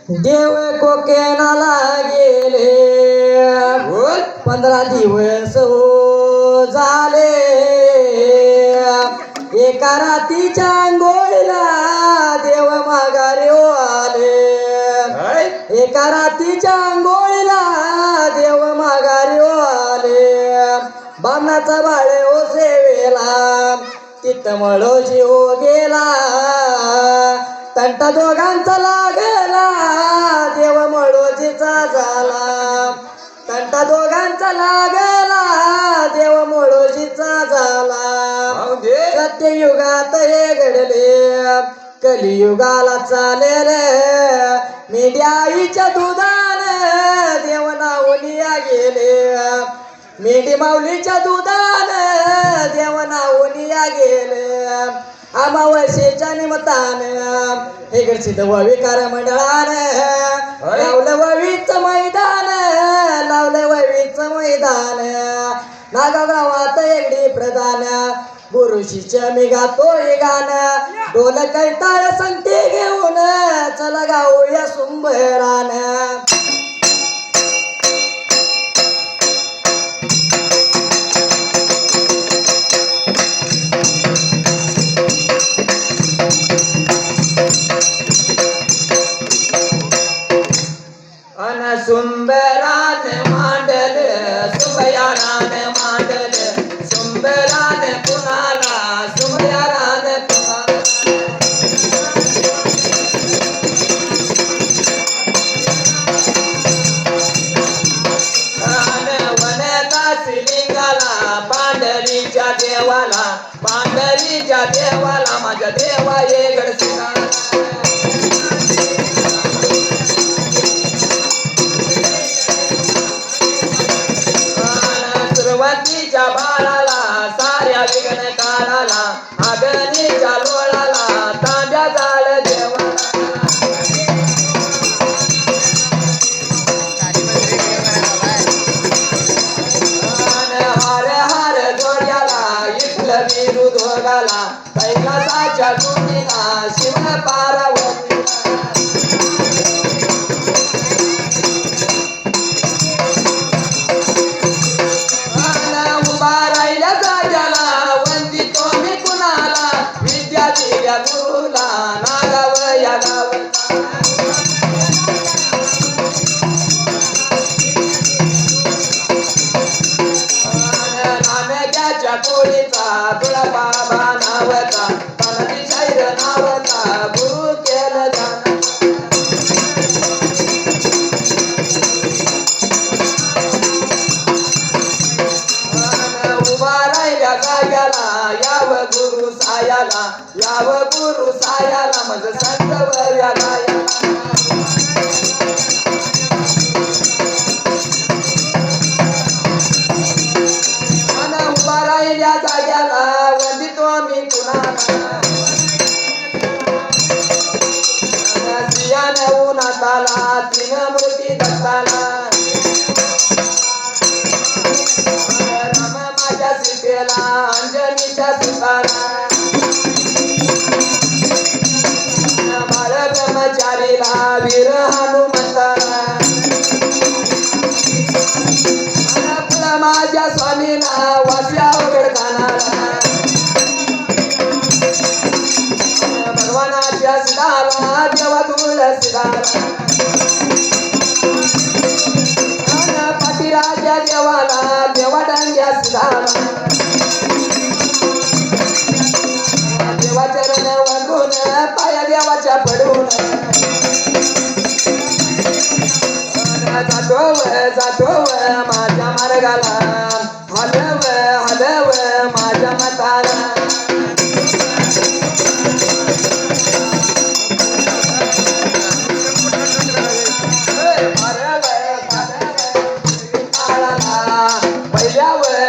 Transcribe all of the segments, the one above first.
देव कोकेनाला गेले 15 दिवस झाले एका रातीच्या आंघोळीला देव माघारी आले एका रातीच्या आंघोळीला देव माघारी आले बामणाचा बाळे ओ सेवेला तिथं मळो जीव गेला तंटा दोघांचा लागला देव मळोजीचा झाला तंटा दोघांचा लागला देव मळोजीचा झाला सत्ययुगात हे घडले कलियुगाला चालेल मेंढ्या दुधाने देव नावनिया गेले मेंढी माऊलीच्या दुधाने देव नावनिया गेले अमावस्येच्या निमित्तानं हे गडसिद्ध वविकार मंडळानं लावलं ववीचं मैदान लावलं ववीचं मैदान नागागावात एकडी प्रधान गुरुशीच्या मी गातोय गाणं डोल कैताळ संगती घेऊन चला गाऊया सुंभरान सुंबरान मांडल सुंबयारान मांडल सुंबरान कुणाला सुंबयारान कुणाला वनदास लिंगाला पांढरीच्या देवाला माझ्या देवा ये गडसिंगा सुरुवातीच्या बाळाला साऱ्या विघ्न काळाला अग्नीच्या लोळाला तांब्या जाळ देवाला हार हार जोड्याला इथलं विरू धोगाला कैलासाच्या कुंडीला शिव पार्वती गुरुला नागाव या गाव नानक्याच्या कोळीचा तुळा बाबा नावता तनदी शैर नावता गुरु केलं जाण उभा राहिल्या जाग्याला याव गुरु सायाला मज संत वया गाया उभा राहिल्या जाग्याला वंदितो मी कुणाला सियाने उन्हाताला तीन मूर्ती दत्ताला राम माझ्या सीतेला अंजनीच्या सुताला बाळ ब्रह्मचारीला वीर हनुमंताला फुला माझ्या स्वामीला वास्या उघड खानाला भगवानाच्या सिधाला देवा तुळसीदाला पाटीराजा देवाला देवा डांग्या सिधाला देवाचरण वंदून पाया देवाच्या पडून जातो माझ्या मार्गाला हलव माझ्या मताला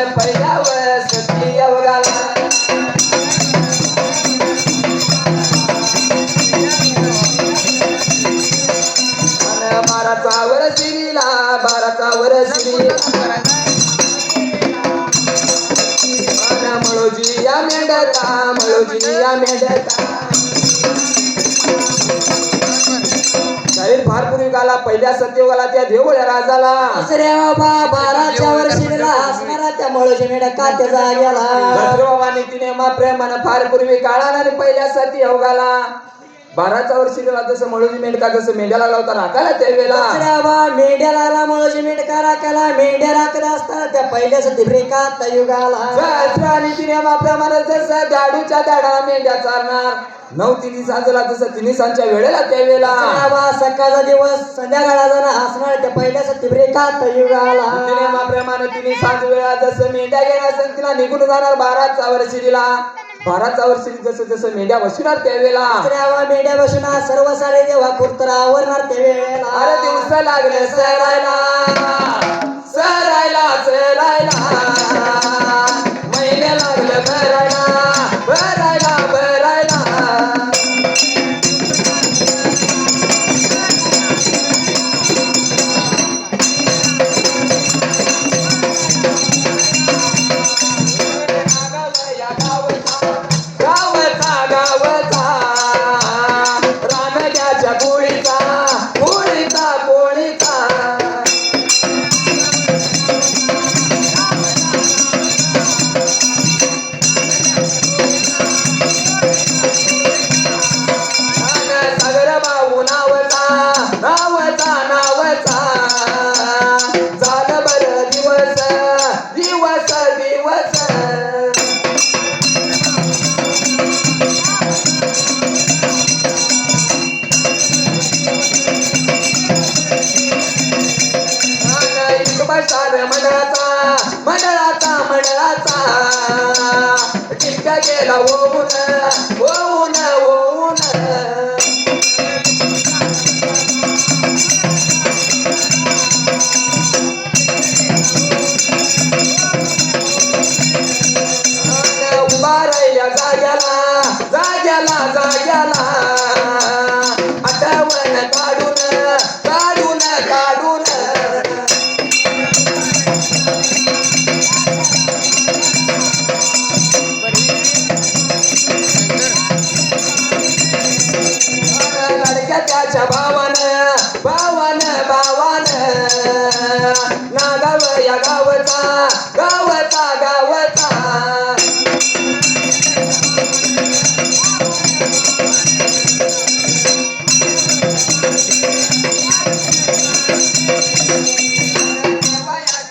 पहिल्यावर सती अवघाला बाराचा वर श्री मळोजी या मेंढता शरीर फार सत्ययुगाला पहिल्या सत्ययुगाला त्या देवळ्या राजाला दुसऱ्या बाबा 12च्या वर्षीला असणारा त्या मळूची मेढ्या कात्याचा गेला दसरोबाने तिने मा प्रेमानं फार पूर्वी काळाला आणि पहिल्या सत्ययुगाला 12च्या वर्षीला जसं मळूची मेंढका जसं मेंढ्याला लावता राखायला त्यावेळेला दुसऱ्या बाबा मेंढ्याला मळूची मेंढका राखायला मेंढ्या राखत असताना त्या पहिल्या सती कात्या युगाला आणि तिने मा प्रेमानं जसं दाडूच्या दाडाला मेंढ्या चारणार 9 दिवसाला जसं 3 दिवसांच्या वेळेला त्यावेळेला बाबा सकाळचा दिवस संध्याकाळला जण असणार त्या पहिल्या सती कात्या युगाला तिने मा प्रेमानं 3 सांज वेळा जसं मेंढ्या घेणार असेल तिला निघून जाणार 12च्या वर्षीला 12च्या वर्षी जसं जसं मेंढ्या बसणार त्यावेळेला मेंढ्या बसणार सर्व सारे देवा कुर्तरा आवरणार त्या वेळेला अरे दिवस लागले सरायला सरायला सरायला महिने लागले भरायला भरायला भरायला गावचा गावचा रानग्याच्या गोळीचा गोळीचा गोळीचा सागर भाऊ नावचा नावचा नावचा झालं बरं दिवस दिवस दिवस सार मंडळाचा मंडळाचा मंडळाचा टिपक्या गेला होऊन होऊन होऊन उभा राहिल्या जाग्याला जाग्याला जाग्याला आठवण काढून काढून काढून लडक्या त्याच्या भावान भावान भावान नागाव या गावचा गावचा गावचा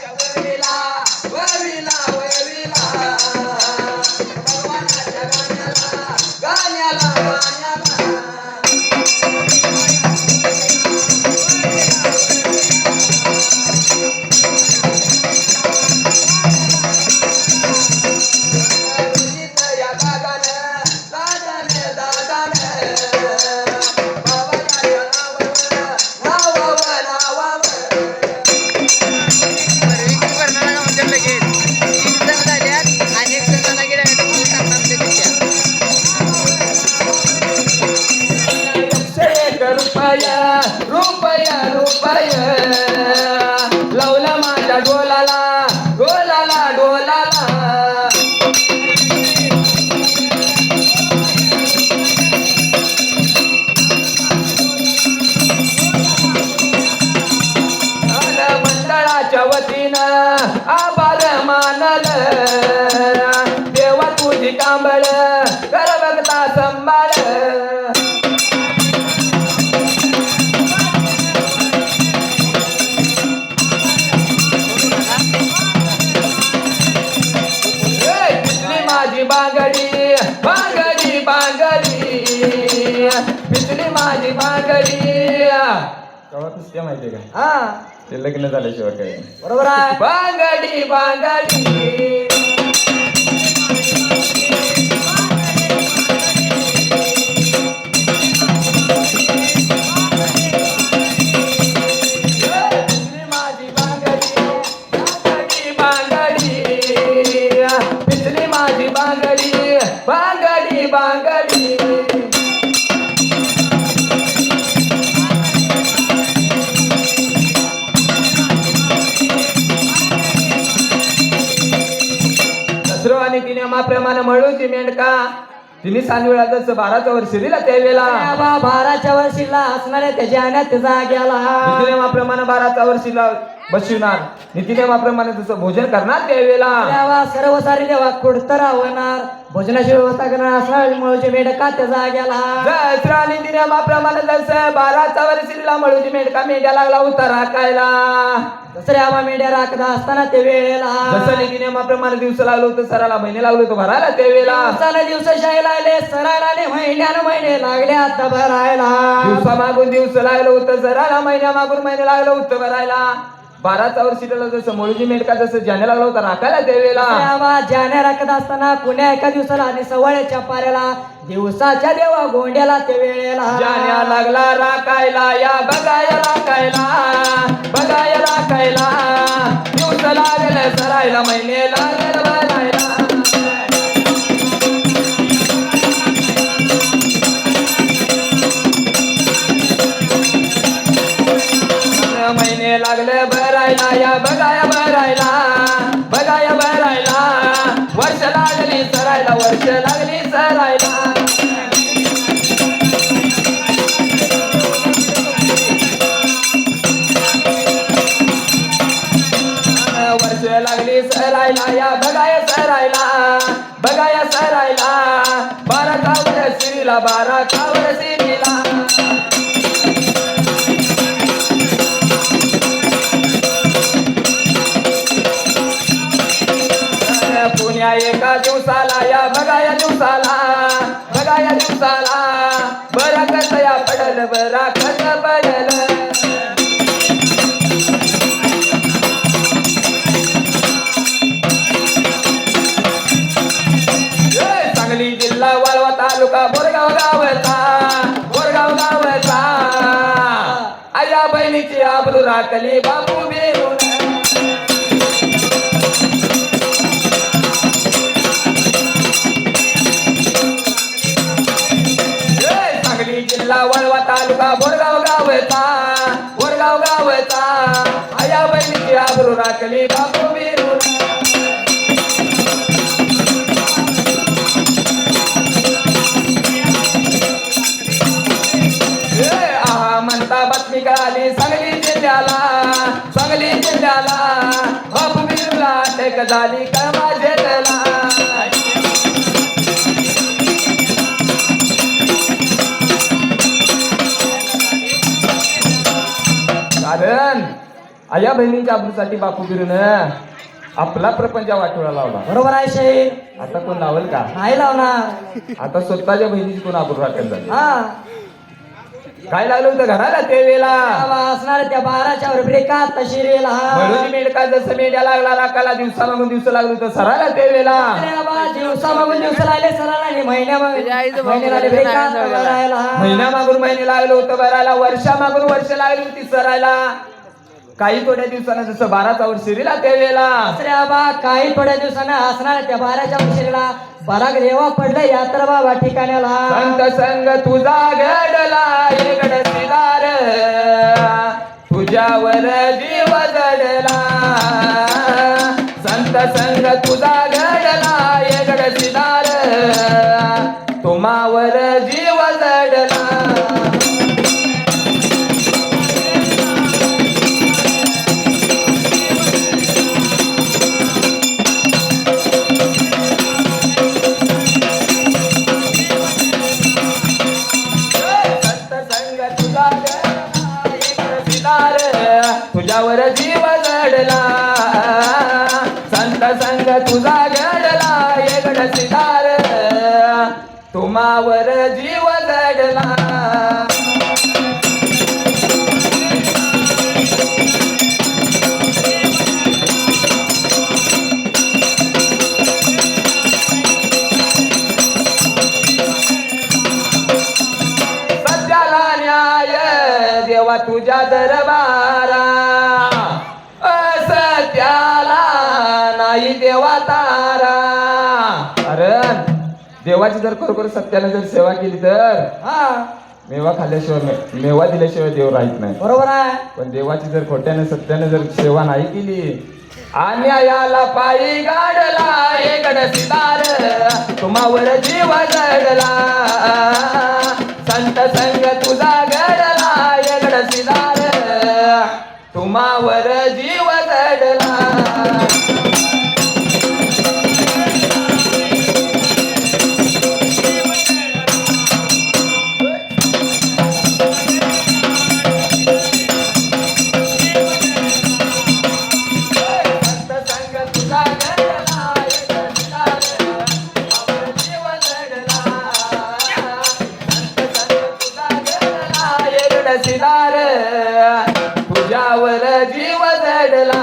वरविला वरविला वरविला भगवानाच्या गाण्याला गाण्याला या दादाने दादाने दादाने बाबाच्या नावावर नावावर रुपया रुपया लावला माझ्या डोलाला डोलाला डोलाला मंडळाच्या वतीनं आभार मानल देवा तुझी कांबळ कर बघता संभाळ बांगडी बांगडी बांगडी पिचली माझी बांगडी गावातच ते माहितीये का हा ते लग्न झाल्याशिवाय काय बरोबर आहे बांगडी बांगडी माझी बांगडी बांगडी पिचली माझी बांगडी बांगडी बांगडी दसरो आणि तिने माप्रमाणे मळूची मेंढका तिने सांगवेळा जसं 12चा वर्ष दिला त्यावेळेला आबा 12च्या वर्षीला असणारे त्याच्या अनाथ जाग्याला नीतिनियमाप्रमाणे 12चा वर्षीला बसविणार नीतिनियमाप्रमाणे जसं भोजन करणार त्यावेळेला देवा सर्व सारे देवा कुडतर आवणार भोजनाची व्यवस्था करणार असणार मुळूची मेंढका त्या जाग्याला दसरा नीतिनियमाप्रमाणे जसं 12चा वर्षीला मळूची मेंढका मेंढ्या लागला उतार राखायला दुसरे आबा मेंढ्या राखत असताना ते वेळेला जसं नीतिनियमाप्रमाणे दिवस लागलो होतं सराला महिने लागलो होतो भरायला त्यावेळेला दिवसाला दिवस शाळेला आले सरायला आले महिन्यानं महिने लागले आता भरायला दिवसा मागून दिवस लागलं होतं सराला महिन्या मागून महिने लागलं होतं भरायला 12चा वर्षीला जसं मळूची मेंढका जसं जाने लागला होता राखायला त्यावेळेला आबा जाण्या राखत असताना पुण्या एका दिवसाला आणि सवळ्याच्या पाऱ्याला दिवसाच्या देवा गोंड्याला ते वेळेला जाण्या लागला राखायला या बघाया राखायला बघाया राखायला दिवस लागले सरायला महिने लागले भरायला महिने लागले भरायला या बघाया भरायला बघाया भरायला वर्ष लागली सरायला वर्ष लागली सरायला वर्ष लागली सरायला या बघाया सरायला बघाया सरायला 12 कावर सिरीला 12 कावर सिरीला पुण्या एका दिवसाला या बघाया दिवसाला बघाया दिवसाला बरा कस या पडल बरा कस पडल सांगली जिल्हा वाळवा तालुका बोरगाव गावचा आया बहिणीची आबरू राखली बापू बेरून जिल्हा वळवा तालुका बोरगाव गावचा आया बहिणीची आबरू राखली बापू बिरून म्हणता बातमी कळाली सांगली जिल्ह्याला बापू बिरूला अटक झाली कळमा जेलला कारण आया बहिणींच्या आबरूसाठी बापू बिरून आपला प्रपंच वाटोळा लावला बरोबर आहे शेठ आता कोण लावल का नाही लावणार आता स्वतःच्या बहिणीची कोण आबरू राखत झाली हा काय लागलं होतं घराला ते वेळेला असणार त्या 12च्या वर ब्रेका तशिरेला म्हणून मेंढका जसं मेंढ्या लागला राखाला दिवसा मागून दिवस लागलो होतं सराला ते वेळेला दिवसा मागून दिवस लागले सराला आणि महिन्या महिना मागून महिने लागलो होतं भरायला वर्षा मागून वर्ष लागली होती सरायला काही थोड्या दिवसानं जसं 12चा वर्ष दिला त्यावेळेला बाबा काही थोड्या दिवसानं असणार त्या 12च्या वर्षीला बराग रेवा पडलं यात्रा बाबा ठिकाण्याला संत संग तुझा घडला इगड सिदार तुझ्यावर जीव जडला संत संग तुझा घडला इगड सिदार तुम्हावर जीव जडला तुझ्यावर जीव जडला संत संग तुझा घडला येगड सितार तुम्हावर जीव जडला सत्याला न्याय देवा तुझ्या दरबारा असत्याला नाही देवा तारा अरे देवाची जर खरोखर सत्याने जर सेवा केली तर मेवा खाल्ल्याशिवाय मेवा दिल्याशिवाय देव राहत नाही बरोबर आहे पण देवाची जर खोट्याने सत्याने जर सेवा नाही केली अन्यायाला पायी गाडला एकड सितार तुम्हावर जीव जडला संत संग तुझा घडला एकड सितार तुम्हावर जीव जडला सिदार तुझ्यावर जीव जडला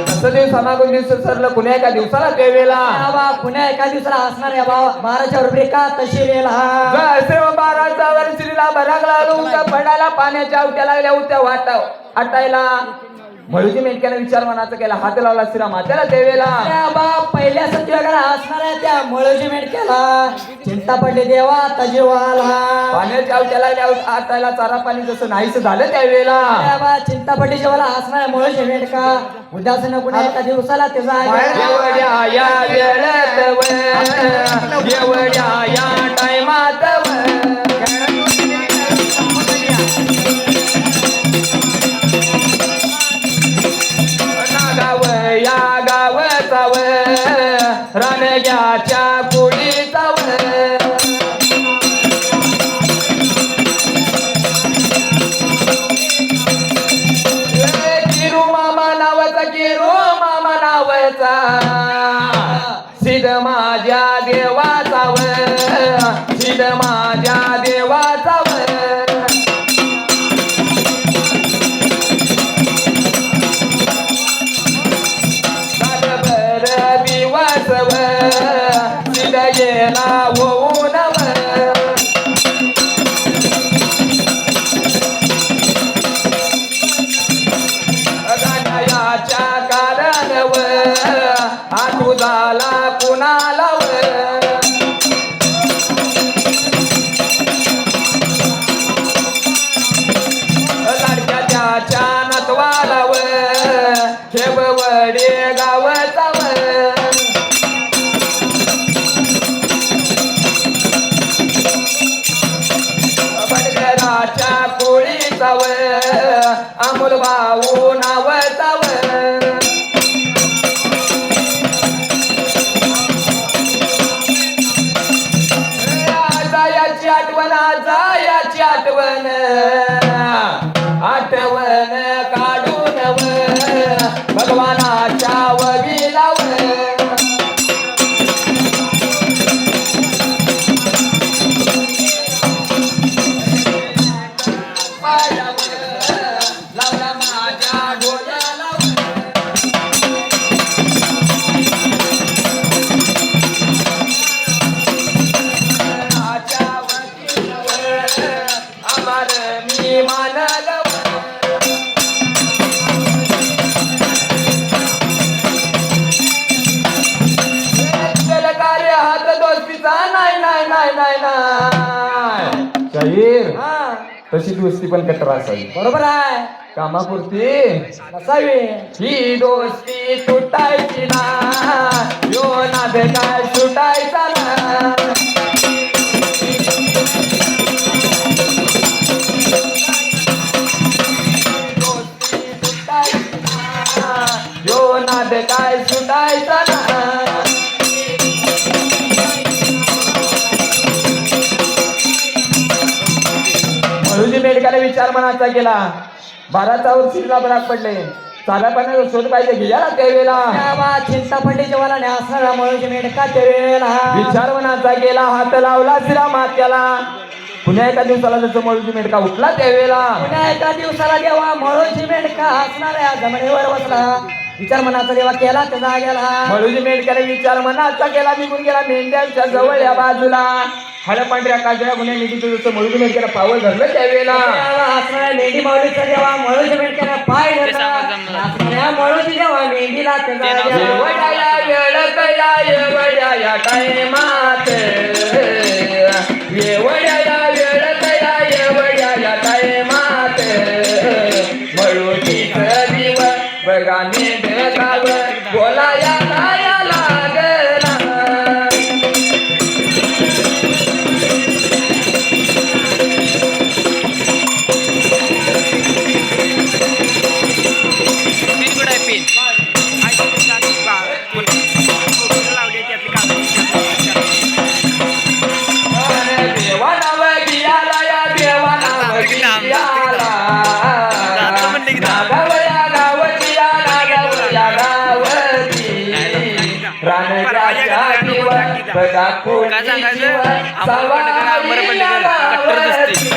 कसं दिवस समागून दिवस सरलं कुण्या एका दिवसाला ते वेळेला बाबा पुण्या एका दिवसाला असणार आहे बाबा 12च्या रुपरिका तशी वेळेला जसे 12चा वर्षीला बराग लागलो उद्या पडायला पाण्याच्या आवट्या लागल्या उद्या वाटाव आटायला मळूजी मेंढक्याने विचार मनाचा केला हात लावला श्री मात्याला देवेला बाबा पहिल्या सत्यवागाला असणार आहे त्या मळोजी मेंढक्याला चिंता पडली देवा आता जीवाला पाण्याच्या आवट्या लागल्या आटायला चारा पाणी जसं नाहीच झालं त्यावेळेला बाबा चिंता पडली जेवाला असणार आहे मळोजी मेंढका उद्याच न कुणा एका दिवसाला ते एवढ्या या वेळेत एवढ्या या टायमात गाव या गावचा रणग्याच्या कुडीचा किरू मामा नावाचा सिद्ध माझ्या देवाचा सिद्ध माझ्या देवाचा सिद्ध गेला होऊन गाण्याच्या कारण आठू झाला कुणाला लाडक्या त्याच्या नतवाला ठेव वडे गावचा बडगराच्या कोळीचा अमोल भाऊ नावचा जायाची आठवण जायाची आठवण आठवण काढून भगवानाच्या वविलाव लावला माझ्या डोळ्याला आम्हार मी मानल कार्य हात दोस्तीचा नाही नाही नाही नाही नाही शाहीर तशी दोस्ती पण कट्टर असावी बरोबर आहे कामापुरती नसावी ही दोस्ती तुटायची ना यो नाद काय सुटायचा ना दोस्ती तुटायची ना यो नाद काय सुटायचा ना मळूजी मेढकाने विचार मनाचा केला 12चा वर्षीला बराक पडले साध्या पाण्याचा शोध पाहिजे घ्या ना त्यावेळेला बाबा चिंता पडली जेवाला असणार मळोजी मेंढका त्या वेळेला विचार मनाचा केला हात लावला श्री मात्याला पुन्हा एका दिवसाला जसं मळूजी मेढका उठला त्यावेळेला पुन्हा एका दिवसाला देवा मळोजी मेंढका असणार या जमिनीवर बसला विचार मनाचा देवा केला त्याचा गेला मळूजी मेढकाने विचार मनाचा केला निघून गेला मेंढ्यांच्या जवळ या बाजूला हळ्या पांढऱ्या काजळ्या गुन्ह्या निधीचं जसं मळून मेडक्याला पावल धरलं त्यावेळेला असणाऱ्या मेंढी माऊलीचा जेव्हा मळूच्या मेंढक्याला पाय धरला असणाऱ्या मळूची जेव्हा मेंढीला त्याचा येवड्या वेळत या येवड्या टायमात येवड्या वेळत या येवड्या टायमात मळूची दिव बघा मेंढकाव बोलाया लाया लागला पिन कुठं आहे पिन लावली त्यातली देवा नाव गियाला या देवा नाव गियाला नागावया गावची या नागावया गावची रानगाच्या दिव बघा काय सांगायचं अमर कट्टर दिसते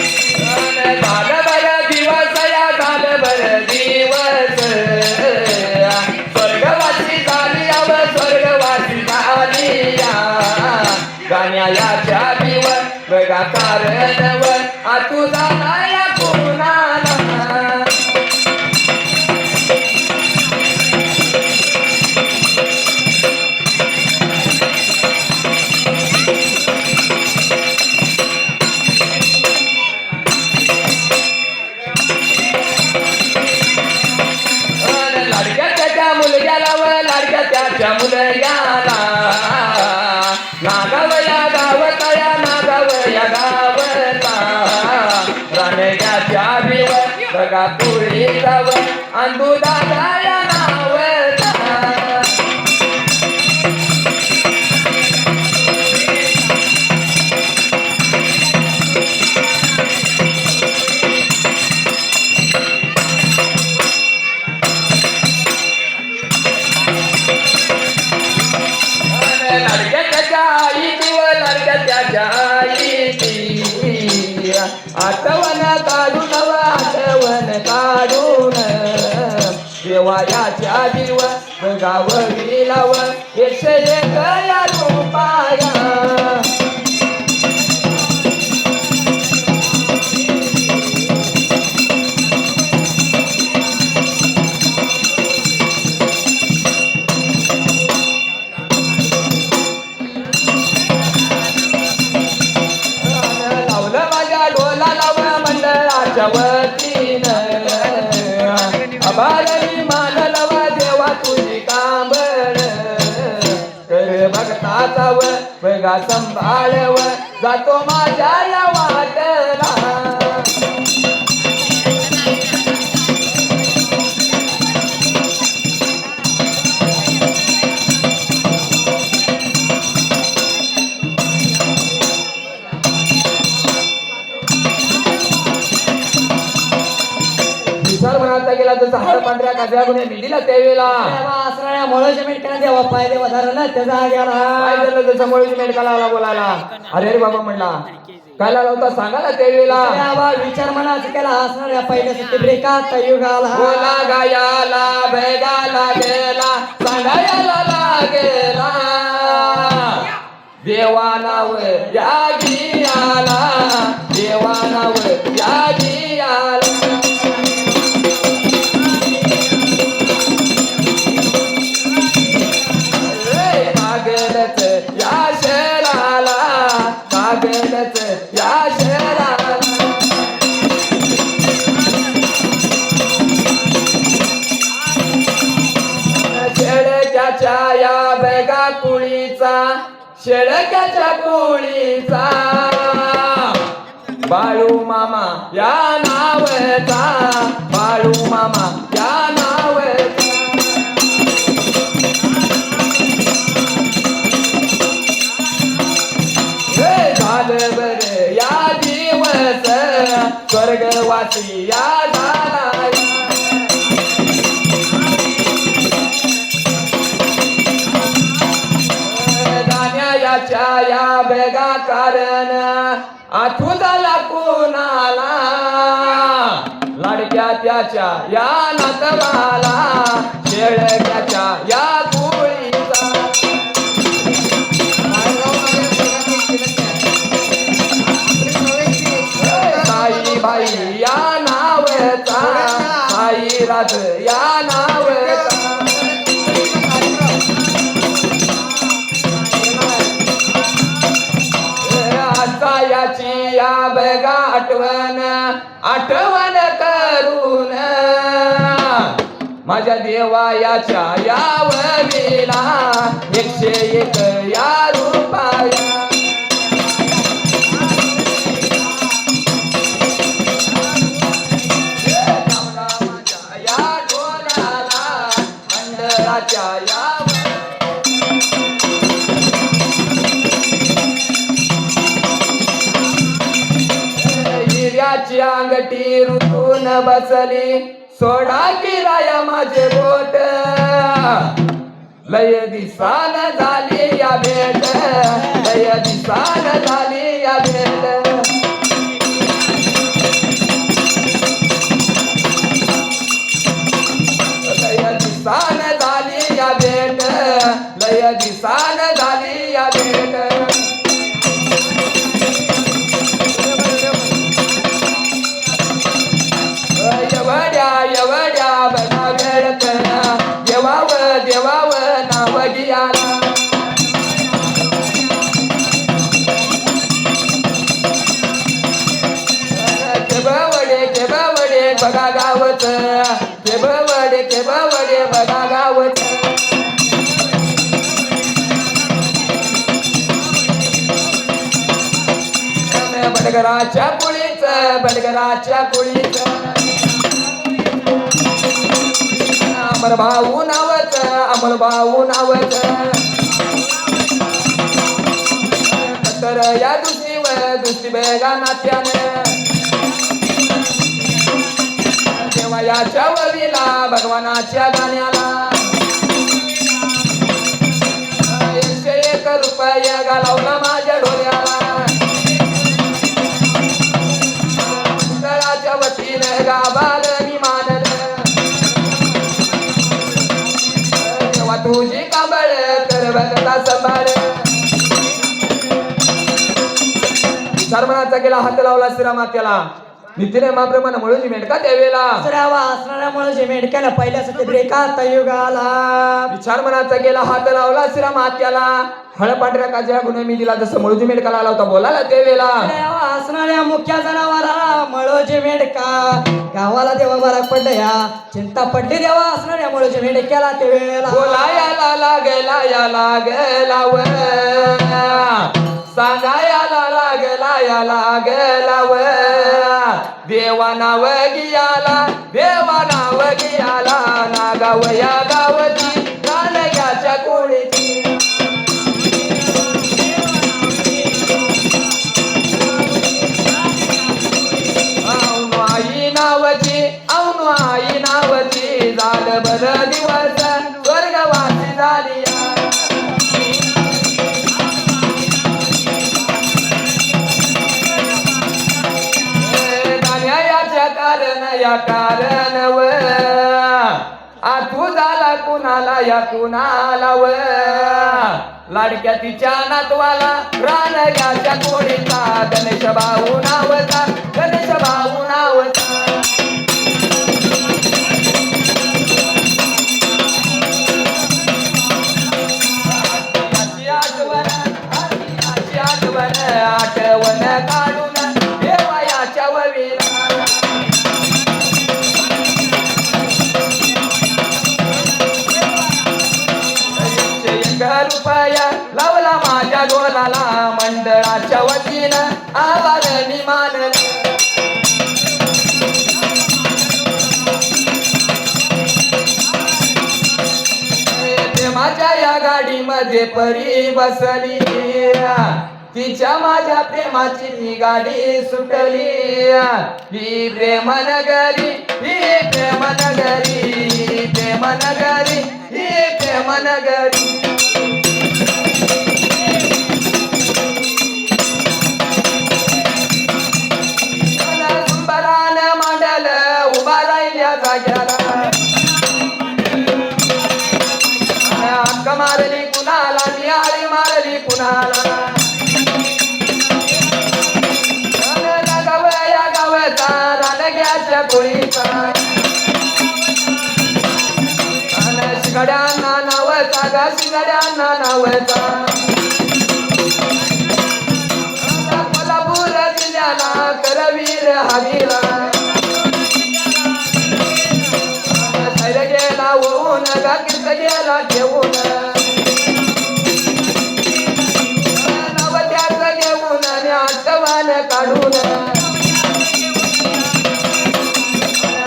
झालं बरं दिवस या झालं बरं दिवस स्वर्गवासी झाली अव स्वर्गवासी झाली गाण्याच्या दिवस बघा कारणवर आतू झाला या पुनाला लाडक्या त्याच्या मुलग्याला व लाडक्या त्याच्या मुलग्याला नागावया गावतया नागावया गावता रानग्याच्या बिव बघा पुढे जाव अंधू दादाया नावता लाडक्या त्याच्या आईची व लाडक्या त्याच्या आईची आठवण काढून व आठवण काढून देवायाच्या दिव गाव विलाव एकशे एक या रूपाया लावलं माझ्या डोला लाव मंडळाच्या वतीनं अभारणी मान लव देवा तुझी कांबळ कर भक्ताचा व बघा संभाळव जातो माझ्या या वाटला विचार म्हणायचा गेला जसं हाड पांढऱ्या काजळ्या गुन्हे निधीला त्यावेळेला असणाऱ्या मळूच्या मेंढक्याला जेव्हा पाय देवा धरला त्याचा काय गेला झालं जसं मळूची मेडकाला आला बोलायला अरे रे बाबा म्हणला कायला लावता सांगा ना त्यावेळेला विचार मनाचा केला असणाऱ्या पहिल्यासाठी ब्रेकात युगाला बोला गायाला भेगाला गेला सांगायला लागेला देवानाव या गियाला देवानाव या गियाला कागदच या शहराला कागदच या शहराला शेळक्याच्या या बेगा कुळीचा शेळक्याच्या कुळीचा बाळू मामा या नावचा बाळू मामा या नावचा झालं बर या दिवस स्वर्गवासी या झाला दान्याच्या बेगा कारण आठवू झाला कुणाला लाडक्या त्याच्या या नातवाला शेळक्याच्या या कुळीचा साई बाई या नावचा साई राज या नावचा आता याची या बघा आठवण करून माझ्या देवायाच्या यावरीला 101 या रुपया या डोल्याला मंडळाच्या या हिऱ्याची अंगठी ऋतून बसली सोडा किराया माझे बोट लय दिसान झाली या भेट लय दिसान झाली या भेट लय दिसान झाली या भेट लय दिसान झाली या भेट एवढ्या बना वेळत देवाव नाव घ्याला केबवडे बघा गावत केबवडे बघा गावत बडगराच्या कुळीच अमर भाऊ नावच तर या दुसरी बेगा नात्याने देवायाच्या वरीला भगवानाच्या गाण्याला 101 रुपये घालवला माझ्या डोळ्याला मंडळाच्या वतीने गाभार मी मानलं तेव्हा तुझी कांबळ कर बघता संभाळ विचारमनाचा गेला हात लावला श्रीरामात्याला नितीने माप्रमाणे म्हणून मेंढका देवेला दुसऱ्यावा असणाऱ्यामुळे मेंढक्याला पहिल्यासाठी ब्रेकात युगाला विचारमनाचा गेला हात लावला श्रीरामात्याला हळपांढऱ्या काजळ्या गुन्हे मी दिला जसं मळूजी मेंढकाला आला होता बोलायला देवेला असणाऱ्या मुख्य जनावराला मळोजी मेंढका गावाला देवा बरा पडल्या चिंता पडली देवा असणाऱ्या मळोजी मेंढक्याला ते वेळेला बोलायला लागला व सांगायला लागला व देवा नाव गियाला नागाव या गावची नानग्याच्या कोळीची आई नावची झालं बर दिवस स्वर्गवासी झाली या कारण व आठवू झाला कुणाला व लाडक्या तिच्या नातवाला रानग्याच्या कोळीचा गणेश भाऊ नावचा आठवण काढून देवायाच्या ववीला रुपया लावला माझ्या डोलाला मंडळाच्या वतीनं आवाज मी मानलं माझ्या या गाडीमध्ये परी बसली तिच्या माझ्या प्रेमाची ती गाडी सुटली ही प्रेमनगरी ही प्रेमनगरी टोळीचा अन शिगाड्यांना नावचा गा शिगाड्यांना नावचा कोल्हापूर जिल्ह्याला करवीर हवीला सैर गेला होऊन गा कीर्त गेला ठेवून नवत्याच घेऊन आणि आठवण काढून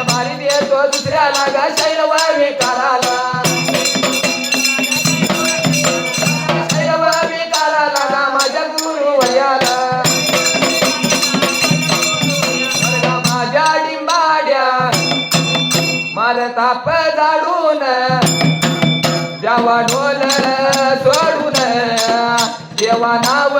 भारी देतो दुसऱ्याला गा शैलव विकाराला शैलव विकाराला गा माझ्या गुरु वयाला माझ्या डिंबाड्या माल ताप जाडून द्यावा ढोल सोडून देवा नाव